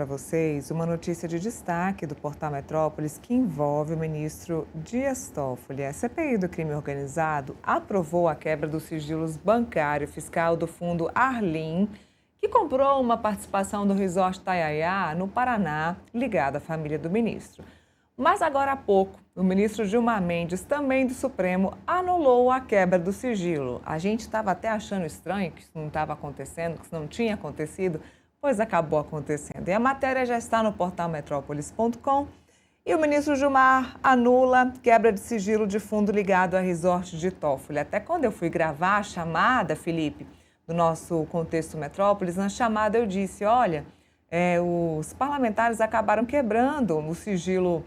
para vocês uma notícia de destaque do Portal Metrópolis que envolve o ministro Dias Toffoli. A CPI do crime organizado aprovou a quebra dos sigilos bancário e fiscal do fundo Arlim, que comprou uma participação do Resort Taiaiá, no Paraná, ligada à família do ministro. Mas agora há pouco, o ministro Gilmar Mendes, também do Supremo, anulou a quebra do sigilo. A gente estava até achando estranho que isso não estava acontecendo, que isso não tinha acontecido, pois acabou acontecendo. E a matéria já está no portal metrópolis.com. E o ministro Gilmar anula quebra de sigilo de fundo ligado a resort de Toffoli. Até quando eu fui gravar a chamada, Felipe, do nosso Contexto Metrópolis, na chamada eu disse, olha, os parlamentares acabaram quebrando o sigilo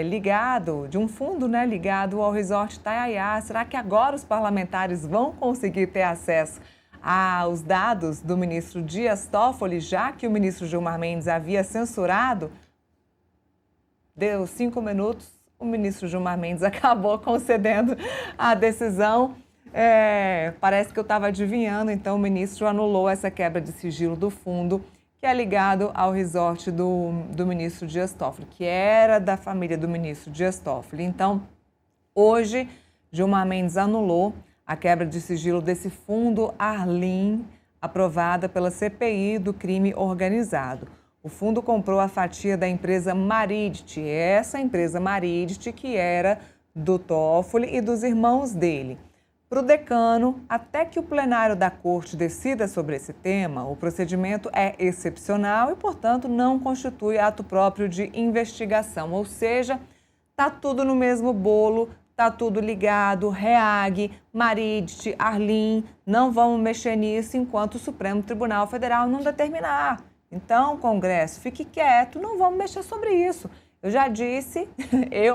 ligado, de um fundo, né, ligado ao resort Taiaiá. Será que agora os parlamentares vão conseguir ter acesso aos dados do ministro Dias Toffoli, já que o ministro Gilmar Mendes havia censurado? Deu 5 minutos, o ministro Gilmar Mendes acabou concedendo a decisão. Parece que eu estava adivinhando, então o ministro anulou essa quebra de sigilo do fundo, que é ligado ao resort do ministro Dias Toffoli, que era da família do ministro Dias Toffoli. Então, hoje, Gilmar Mendes anulou a quebra de sigilo desse fundo Arlim, aprovada pela CPI do crime organizado. O fundo comprou a fatia da empresa Maridit, essa empresa Maridit que era do Toffoli e dos irmãos dele. Para o decano, até que o plenário da corte decida sobre esse tema, o procedimento é excepcional e, portanto, não constitui ato próprio de investigação. Ou seja, está tudo no mesmo bolo, está tudo ligado, REAG, Maridit, Arlim, não vamos mexer nisso enquanto o Supremo Tribunal Federal não determinar. Então, Congresso, fique quieto, não vamos mexer sobre isso. Eu já disse,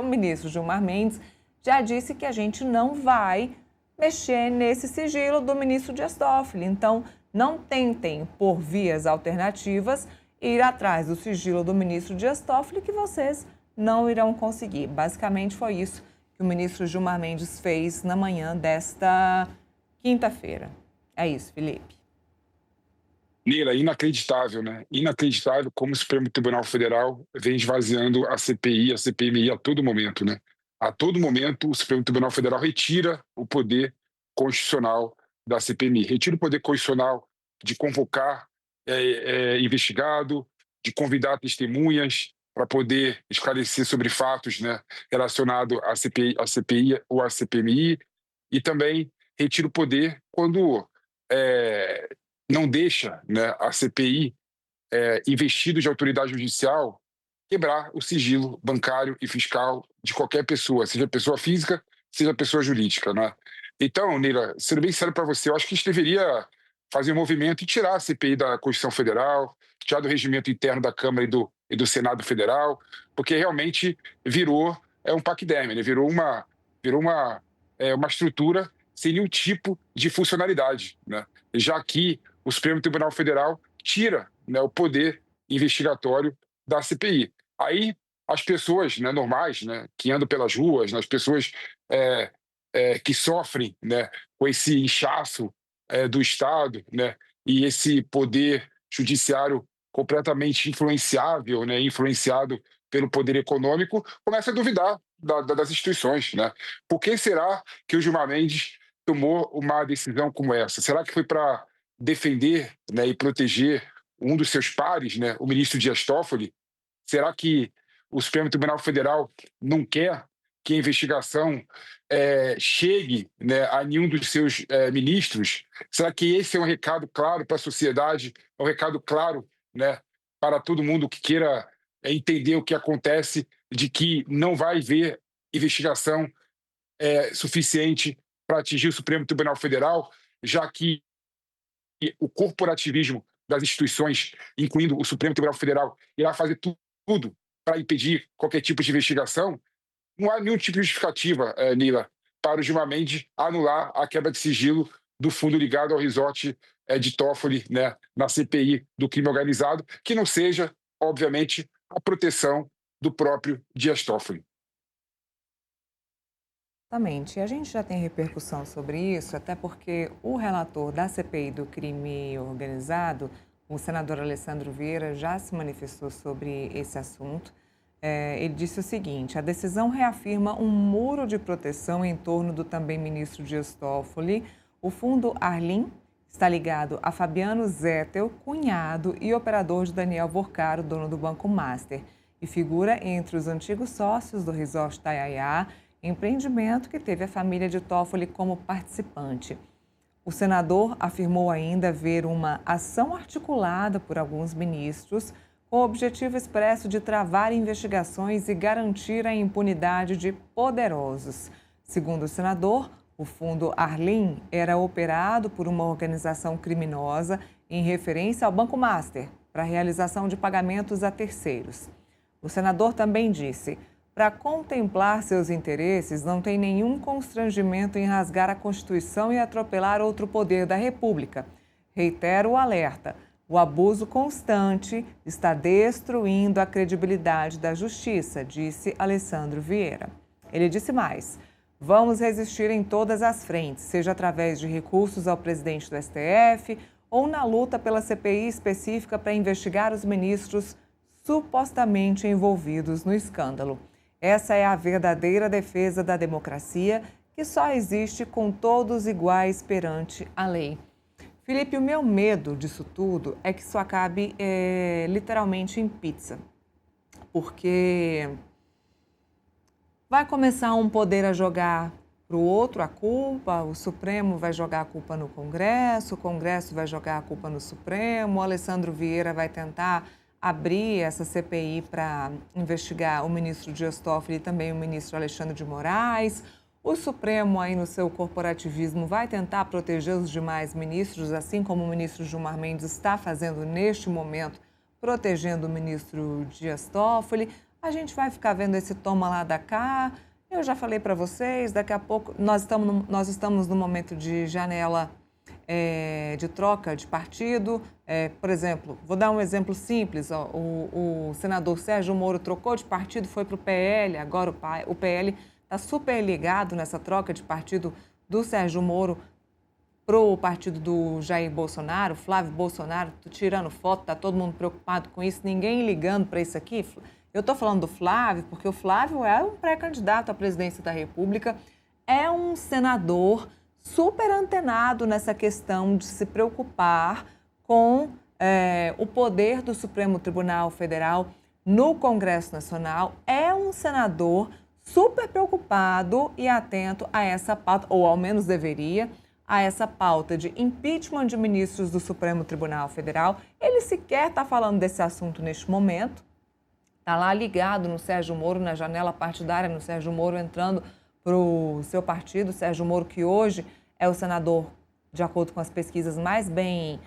ministro Gilmar Mendes, já disse que a gente não vai mexer nesse sigilo do ministro Dias Toffoli. Então, não tentem, por vias alternativas, ir atrás do sigilo do ministro Dias Toffoli, que vocês não irão conseguir. Basicamente, foi isso que o ministro Gilmar Mendes fez na manhã desta quinta-feira. É isso, Felipe. Neila, inacreditável, né? Inacreditável como o Supremo Tribunal Federal vem esvaziando a CPI, a CPMI a todo momento, né? A todo momento, o Supremo Tribunal Federal retira o poder constitucional da CPMI, retira o poder constitucional de convocar investigado, de convidar testemunhas para poder esclarecer sobre fatos, né, relacionados à CPI ou à CPMI, e também retira o poder quando não deixa, né, a CPI, investido de autoridade judicial, quebrar o sigilo bancário e fiscal de qualquer pessoa, seja pessoa física, seja pessoa jurídica, né? Então, Neila, sendo bem sério para você, eu acho que a gente deveria fazer um movimento e tirar a CPI da Constituição Federal, tirar do regimento interno da Câmara e do Senado Federal, porque realmente virou um paquiderme, né? Virou uma estrutura sem nenhum tipo de funcionalidade, né? Já que o Supremo Tribunal Federal tira, né, o poder investigatório da CPI. Aí as pessoas, né, normais, né, que andam pelas ruas, né, as pessoas que sofrem, né, com esse inchaço do Estado, né, e esse poder judiciário completamente influenciável, né, influenciado pelo poder econômico, começa a duvidar das instituições, né? Por que será que o Gilmar Mendes tomou uma decisão como essa? Será que foi para defender, né, e proteger um dos seus pares, né, o ministro Dias Toffoli? Será que o Supremo Tribunal Federal não quer que a investigação chegue, né, a nenhum dos seus ministros? Será que esse é um recado claro para a sociedade, é um recado claro, né, para todo mundo que queira entender o que acontece, de que não vai haver investigação suficiente para atingir o Supremo Tribunal Federal, já que o corporativismo das instituições, incluindo o Supremo Tribunal Federal, irá fazer tudo para impedir qualquer tipo de investigação? Não há nenhum tipo de justificativa, Neila, para o Gilmar Mendes anular a quebra de sigilo do fundo ligado ao resort de Toffoli, né, na CPI do crime organizado, que não seja, obviamente, a proteção do próprio Dias Toffoli. Exatamente. E a gente já tem repercussão sobre isso, até porque o relator da CPI do crime organizado, O senador Alessandro Vieira já se manifestou sobre esse assunto. Ele disse o seguinte: a decisão reafirma um muro de proteção em torno do também ministro Dias Toffoli. O fundo Arlim está ligado a Fabiano Zettel, cunhado e operador de Daniel Vorcaro, dono do Banco Master, e figura entre os antigos sócios do Resort Taiaiá, empreendimento que teve a família de Toffoli como participante. O senador afirmou ainda ver uma ação articulada por alguns ministros com o objetivo expresso de travar investigações e garantir a impunidade de poderosos. Segundo o senador, o fundo Arlim era operado por uma organização criminosa em referência ao Banco Master para a realização de pagamentos a terceiros. O senador também disse: para contemplar seus interesses, não tem nenhum constrangimento em rasgar a Constituição e atropelar outro poder da República. Reitero o alerta: o abuso constante está destruindo a credibilidade da justiça, disse Alessandro Vieira. Ele disse mais: vamos resistir em todas as frentes, seja através de recursos ao presidente do STF ou na luta pela CPI específica para investigar os ministros supostamente envolvidos no escândalo. Essa é a verdadeira defesa da democracia, que só existe com todos iguais perante a lei. Felipe, o meu medo disso tudo é que isso acabe literalmente em pizza, porque vai começar um poder a jogar para o outro a culpa, o Supremo vai jogar a culpa no Congresso, o Congresso vai jogar a culpa no Supremo, o Alessandro Vieira vai tentar abrir essa CPI para investigar o ministro Dias Toffoli e também o ministro Alexandre de Moraes. O Supremo, aí no seu corporativismo, vai tentar proteger os demais ministros, assim como o ministro Gilmar Mendes está fazendo neste momento, protegendo o ministro Dias Toffoli. A gente vai ficar vendo esse toma lá da cá. Eu já falei para vocês, daqui a pouco nós estamos no momento de janela de troca de partido. Por exemplo, vou dar um exemplo simples. O senador Sérgio Moro trocou de partido, foi para o PL, agora o PL está super ligado nessa troca de partido do Sérgio Moro para o partido do Jair Bolsonaro, Flávio Bolsonaro, tirando foto, está todo mundo preocupado com isso, ninguém ligando para isso aqui. Eu estou falando do Flávio porque o Flávio é um pré-candidato à presidência da República, é um senador super antenado nessa questão de se preocupar com o poder do Supremo Tribunal Federal no Congresso Nacional, é um senador super preocupado e atento a essa pauta, ou ao menos deveria, a essa pauta de impeachment de ministros do Supremo Tribunal Federal. Ele sequer está falando desse assunto neste momento, está lá ligado no Sérgio Moro, na janela partidária, no Sérgio Moro entrando para o seu partido, Sérgio Moro, que hoje é o senador, de acordo com as pesquisas, mais bem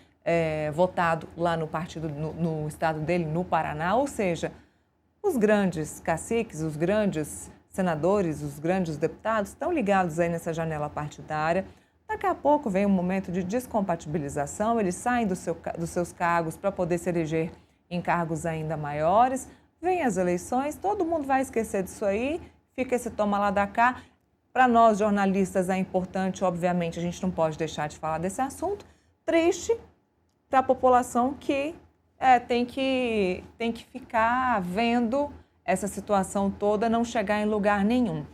votado lá no partido, no estado dele, no Paraná. Ou seja, os grandes caciques, os grandes senadores, os grandes deputados estão ligados aí nessa janela partidária. Daqui a pouco vem um momento de descompatibilização, eles saem dos seus cargos para poder se eleger em cargos ainda maiores. Vem as eleições, todo mundo vai esquecer disso aí, fica esse toma lá da cá. Para nós, jornalistas, é importante, obviamente, a gente não pode deixar de falar desse assunto. Triste para a população que tem que ficar vendo essa situação toda não chegar em lugar nenhum.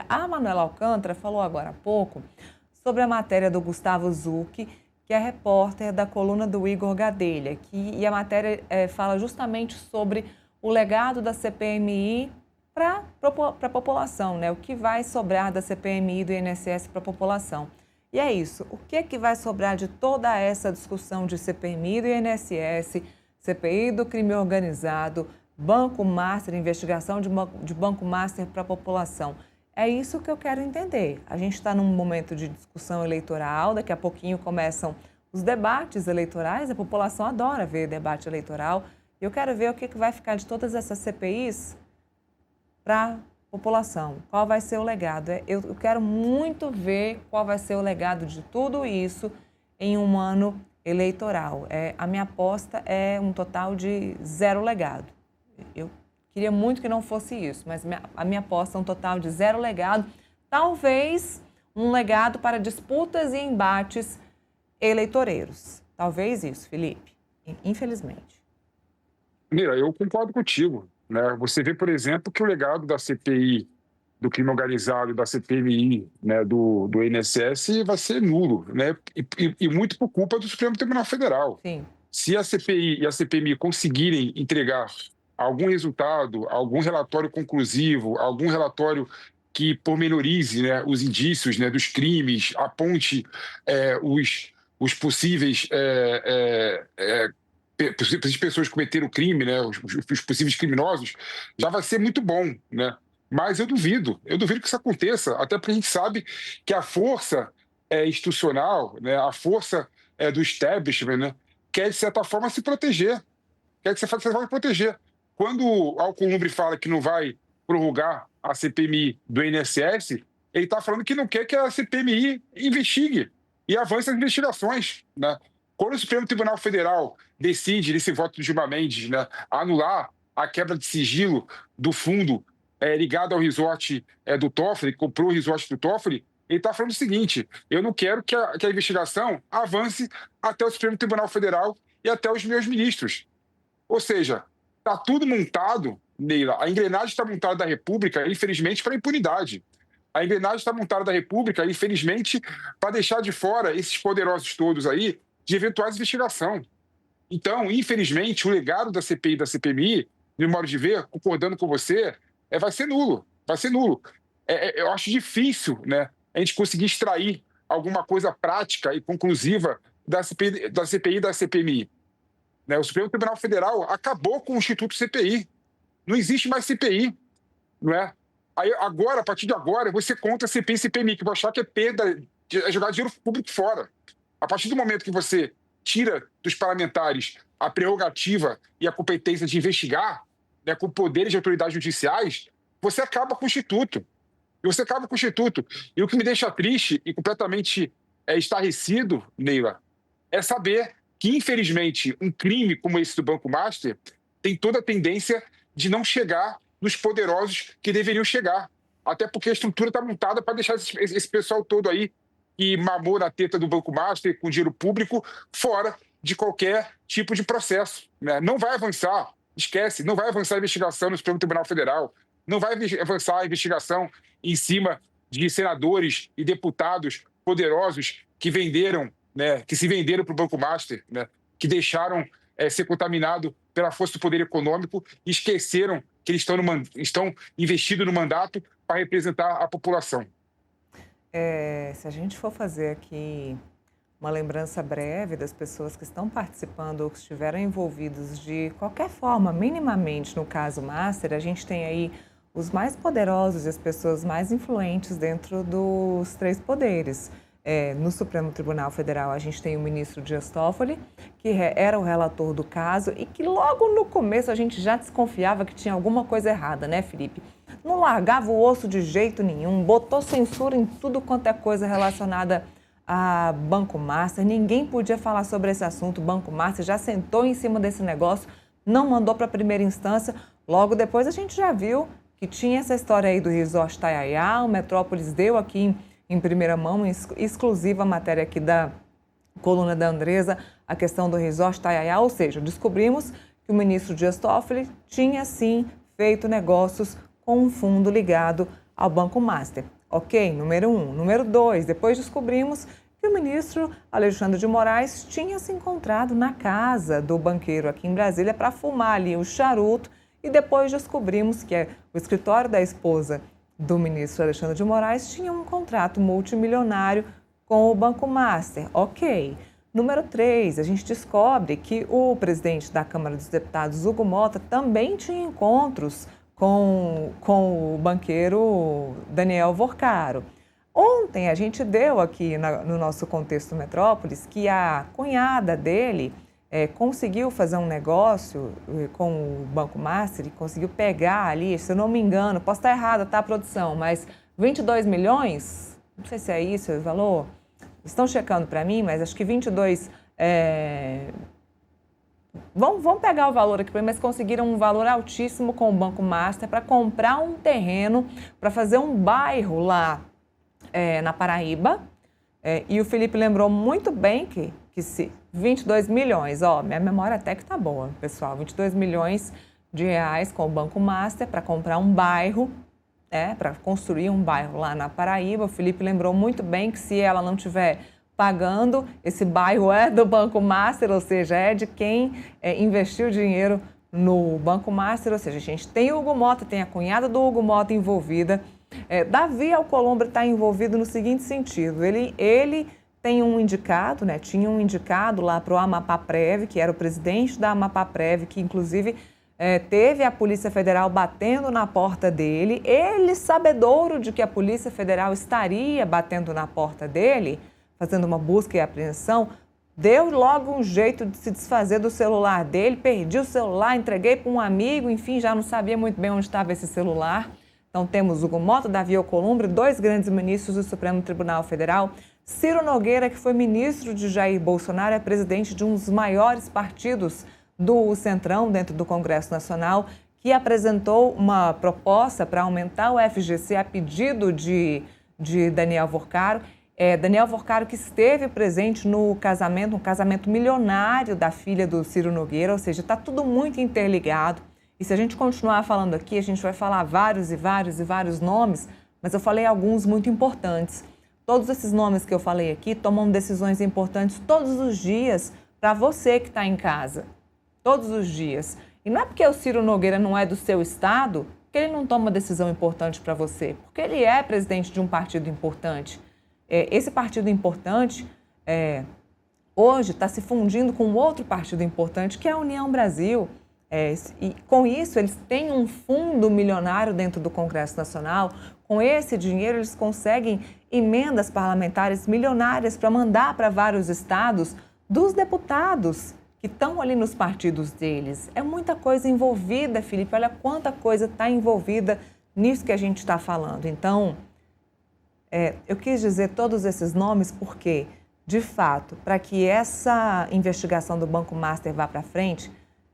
A Manuela Alcântara falou agora há pouco sobre a matéria do Gustavo Zucchi, que é repórter da coluna do Igor Gadelha, e a matéria fala justamente sobre o legado da CPMI para a população, né? O que vai sobrar da CPMI e do INSS para a população. E é isso, o que vai sobrar de toda essa discussão de CPMI do INSS, CPI do crime organizado, Banco Master, investigação de Banco Master para a população? É isso que eu quero entender. A gente está num momento de discussão eleitoral, daqui a pouquinho começam os debates eleitorais, a população adora ver debate eleitoral. E eu quero ver o que vai ficar de todas essas CPIs para a população. Qual vai ser o legado? Eu quero muito ver qual vai ser o legado de tudo isso em um ano eleitoral. A minha aposta é um total de 0 legado. Eu queria muito que não fosse isso, mas a minha aposta é um total de 0 legado. Talvez um legado para disputas e embates eleitoreiros. Talvez isso, Felipe, infelizmente. Mira, eu concordo contigo, né? Você vê, por exemplo, que o legado da CPI do crime organizado, da CPMI, né, do INSS, vai ser nulo, né? E muito por culpa do Supremo Tribunal Federal. Sim. Se a CPI e a CPMI conseguirem entregar algum resultado, algum relatório conclusivo, algum relatório que pormenorize, né, os indícios, né, dos crimes, aponte os possíveis possíveis pessoas que cometeram o crime, né, os possíveis criminosos, já vai ser muito bom, né? Mas eu duvido que isso aconteça, até porque a gente sabe que a força institucional, né, a força do establishment, né, quer, de certa forma, se proteger. Quer que você faça, você vai proteger. Quando o Alcolumbre fala que não vai prorrogar a CPMI do INSS, ele está falando que não quer que a CPMI investigue e avance as investigações, né? Quando o Supremo Tribunal Federal decide, nesse voto de Gilmar Mendes, né, anular a quebra de sigilo do fundo ligado ao resort do Toffoli, que comprou o resort do Toffoli, ele está falando o seguinte: eu não quero que a investigação avance até o Supremo Tribunal Federal e até os meus ministros. Ou seja, está tudo montado, Neila. A engrenagem está montada da República, infelizmente, para a impunidade. A engrenagem está montada da República, infelizmente, para deixar de fora esses poderosos todos aí de eventuais investigação. Então, infelizmente, o legado da CPI e da CPMI, no modo de ver, concordando com você, vai ser nulo. Vai ser nulo. Eu acho difícil, né, a gente conseguir extrair alguma coisa prática e conclusiva da CPI e da CPMI. Né? O Supremo Tribunal Federal acabou com o Instituto CPI. Não existe mais CPI, não é? Aí agora, a partir de agora, você conta CPI e CPMI, que vai achar que é perda, é jogar dinheiro público fora. A partir do momento que você tira dos parlamentares a prerrogativa e a competência de investigar, né, com poderes de autoridades judiciais, você acaba com o Instituto. E você acaba com o Instituto. E o que me deixa triste e completamente estarrecido, Neila, é saber que, infelizmente, um crime como esse do Banco Master tem toda a tendência de não chegar nos poderosos que deveriam chegar. Até porque a estrutura está montada para deixar esse pessoal todo aí que mamou na teta do Banco Master com dinheiro público fora de qualquer tipo de processo. Né? Não vai avançar, esquece, não vai avançar a investigação no Supremo Tribunal Federal, não vai avançar a investigação em cima de senadores e deputados poderosos que venderam, né, que se venderam para o Banco Master, né, que deixaram ser contaminado pela força do poder econômico e esqueceram que eles estão investidos no mandato para representar a população. Se a gente for fazer aqui uma lembrança breve das pessoas que estão participando ou que estiveram envolvidos de qualquer forma, minimamente no caso Master, a gente tem aí os mais poderosos e as pessoas mais influentes dentro dos três poderes. No Supremo Tribunal Federal, a gente tem o ministro Dias Toffoli, que era o relator do caso e que logo no começo a gente já desconfiava que tinha alguma coisa errada, né, Felipe? Não largava o osso de jeito nenhum, botou censura em tudo quanto é coisa relacionada a Banco Master, ninguém podia falar sobre esse assunto. O Banco Master já sentou em cima desse negócio, não mandou para a primeira instância. Logo depois a gente já viu que tinha essa história aí do Resort Taiaiá, o Metrópolis deu aqui em primeira mão, exclusiva matéria aqui da coluna da Andresa, a questão do Resort Taiaiá, ou seja, descobrimos que o ministro Dias Toffoli tinha sim feito negócios com um fundo ligado ao Banco Master. Ok, número 1. Número 2, depois descobrimos que o ministro Alexandre de Moraes tinha se encontrado na casa do banqueiro aqui em Brasília para fumar ali o charuto e depois descobrimos que o escritório da esposa do ministro Alexandre de Moraes tinha um contrato multimilionário com o Banco Master. Ok. Número 3, a gente descobre que o presidente da Câmara dos Deputados, Hugo Mota, também tinha encontros com o banqueiro Daniel Vorcaro. Ontem a gente deu aqui no nosso Contexto Metrópolis que a cunhada dele conseguiu fazer um negócio com o Banco Master e conseguiu pegar ali, se eu não me engano, posso estar errada, tá, produção, mas 22 milhões, não sei se é isso o valor, estão checando para mim, mas acho que 22... Vamos pegar o valor aqui, mas conseguiram um valor altíssimo com o Banco Master para comprar um terreno, para fazer um bairro lá na Paraíba. E o Felipe lembrou muito bem que se 22 milhões, ó, minha memória até que tá boa, pessoal. 22 milhões de reais com o Banco Master para comprar um bairro, para construir um bairro lá na Paraíba. O Felipe lembrou muito bem que se ela não tiver pagando, esse bairro é do Banco Master, ou seja, é de quem investiu dinheiro no Banco Master, ou seja, a gente tem o Hugo Mota, tem a cunhada do Hugo Mota envolvida. Davi Alcolumbre está envolvido no seguinte sentido, ele tem um indicado, tinha um indicado lá para o Amapaprev, que era o presidente da Amapaprev, que inclusive teve a Polícia Federal batendo na porta dele, ele sabedouro de que a Polícia Federal estaria batendo na porta dele, fazendo uma busca e apreensão, deu logo um jeito de se desfazer do celular dele, perdi o celular, entreguei para um amigo, enfim, já não sabia muito bem onde estava esse celular. Então temos Hugo Mota, Davi Alcolumbre, dois grandes ministros do Supremo Tribunal Federal, Ciro Nogueira, que foi ministro de Jair Bolsonaro, é presidente de um dos maiores partidos do Centrão dentro do Congresso Nacional, que apresentou uma proposta para aumentar o FGC a pedido de Daniel Vorcaro. Daniel Vorcaro, que esteve presente no casamento, um casamento milionário da filha do Ciro Nogueira, ou seja, está tudo muito interligado. E se a gente continuar falando aqui, a gente vai falar vários e vários e vários nomes, mas eu falei alguns muito importantes. Todos esses nomes que eu falei aqui tomam decisões importantes todos os dias para você que está em casa. Todos os dias. E não é porque o Ciro Nogueira não é do seu estado que ele não toma decisão importante para você, porque ele é presidente de um partido importante. Esse partido importante hoje está se fundindo com outro partido importante, que é a União Brasil. E com isso, eles têm um fundo milionário dentro do Congresso Nacional. Com esse dinheiro, eles conseguem emendas parlamentares milionárias para mandar para vários estados dos deputados que estão ali nos partidos deles. É muita coisa envolvida, Felipe. Olha quanta coisa está envolvida nisso que a gente está falando. Então, eu quis dizer todos esses nomes porque, de fato, para que essa investigação do Banco Master vá para frente,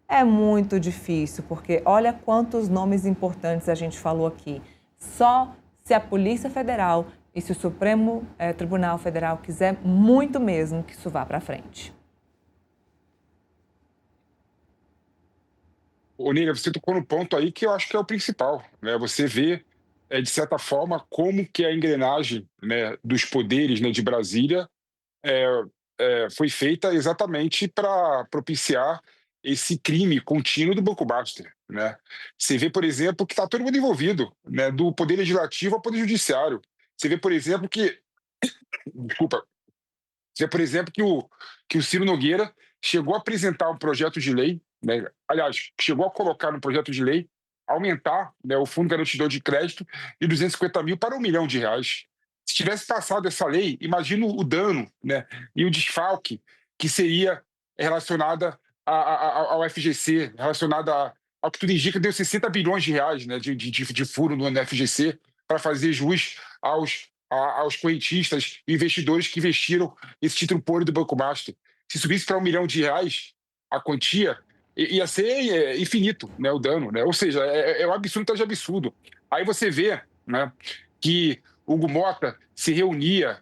é muito difícil, porque olha quantos nomes importantes a gente falou aqui. Só se a Polícia Federal e se o Supremo Tribunal Federal quiser muito mesmo que isso vá para frente. Nívia, você tocou no ponto aí que eu acho que é o principal, né? Você vê, de certa forma, como que a engrenagem, né, dos poderes, né, de Brasília foi feita exatamente para propiciar esse crime contínuo do Banco Master, né? Você vê, por exemplo, que está todo mundo envolvido, né, do Poder Legislativo ao Poder Judiciário. Você vê, por exemplo, desculpa, você vê, por exemplo, que o Ciro Nogueira chegou a apresentar um projeto de lei, né, aliás, chegou a colocar no projeto de lei aumentar, né, o Fundo Garantidor de Crédito de 250 mil para R$ 1 milhão. Se tivesse passado essa lei, imagina o dano, né, e o desfalque que seria relacionada ao FGC, relacionada ao que tudo indica, deu 60 bilhões de reais, né, de furo no FGC para fazer jus aos correntistas e investidores que investiram esse título puro do Banco Master. Se subisse para R$ 1 milhão a quantia, ia ser infinito, né, o dano, né? Ou seja, é um absurdo atrás de absurdo. Aí você vê, né, que o Hugo Mota se reunia,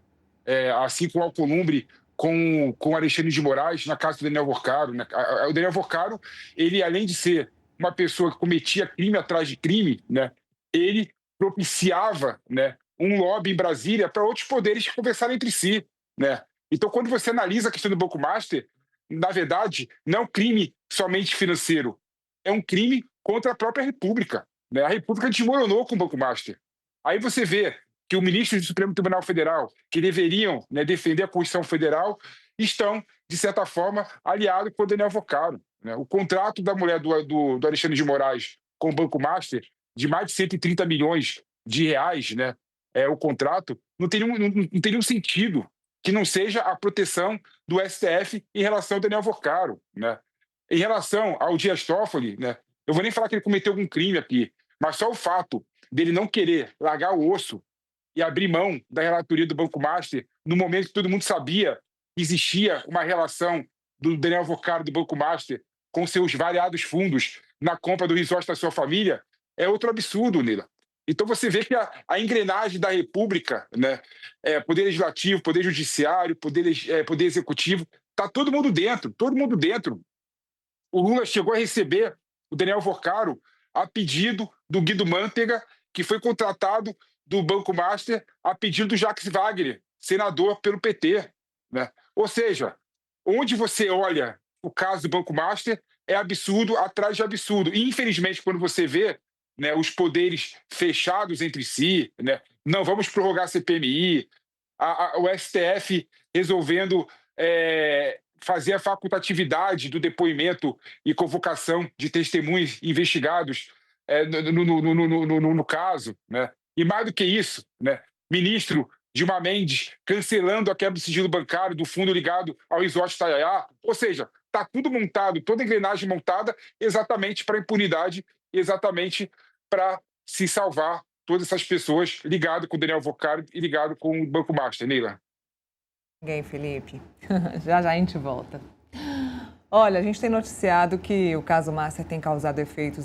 assim com o Alcolumbre, com o Alexandre de Moraes, na casa do Daniel Vorcaro, né? O Daniel Vorcaro, ele, além de ser uma pessoa que cometia crime atrás de crime, né, ele propiciava, né, um lobby em Brasília para outros poderes conversarem entre si, né? Então, quando você analisa a questão do Banco Master, na verdade, não é um crime somente financeiro, é um crime contra a própria República, né? A República desmoronou com o Banco Master. Aí você vê que o ministro do Supremo Tribunal Federal, que deveriam, né, defender a Constituição Federal, estão, de certa forma, aliados com o Daniel Vorcaro, né? O contrato da mulher do Alexandre de Moraes com o Banco Master, de mais de 130 milhões de reais, né? O contrato, não teria um sentido que não seja a proteção do STF em relação ao Daniel Vorcaro, né? Em relação ao Dias Toffoli, né, eu vou nem falar que ele cometeu algum crime aqui, mas só o fato dele não querer largar o osso e abrir mão da relatoria do Banco Master, no momento que todo mundo sabia que existia uma relação do Daniel Vorcaro do Banco Master com seus variados fundos na compra do resort da sua família, é outro absurdo, Nila. Então você vê que a engrenagem da República, né, Poder Legislativo, Poder Judiciário, Poder Executivo, Está todo mundo dentro, todo mundo dentro. O Lula chegou a receber o Daniel Vocaro a pedido do Guido Mantega, que foi contratado do Banco Master a pedido do Jacques Wagner, senador pelo PT. Né? Ou seja, onde você olha o caso do Banco Master, é absurdo atrás de absurdo. E, infelizmente, quando você vê, né, os poderes fechados entre si, né, não vamos prorrogar a CPMI, o STF resolvendo fazer a facultatividade do depoimento e convocação de testemunhas investigados no caso, né? E mais do que isso, né? Ministro Gilmar Mendes cancelando a quebra do sigilo bancário do fundo ligado ao resort Itajaiá. Ou seja, está tudo montado, toda a engrenagem montada exatamente para a impunidade, exatamente para se salvar todas essas pessoas ligadas com o Daniel Vocaro e ligado com o Banco Master, Neila. Ninguém, Felipe. Já já a gente volta. Olha, a gente tem noticiado que o caso Master tem causado efeitos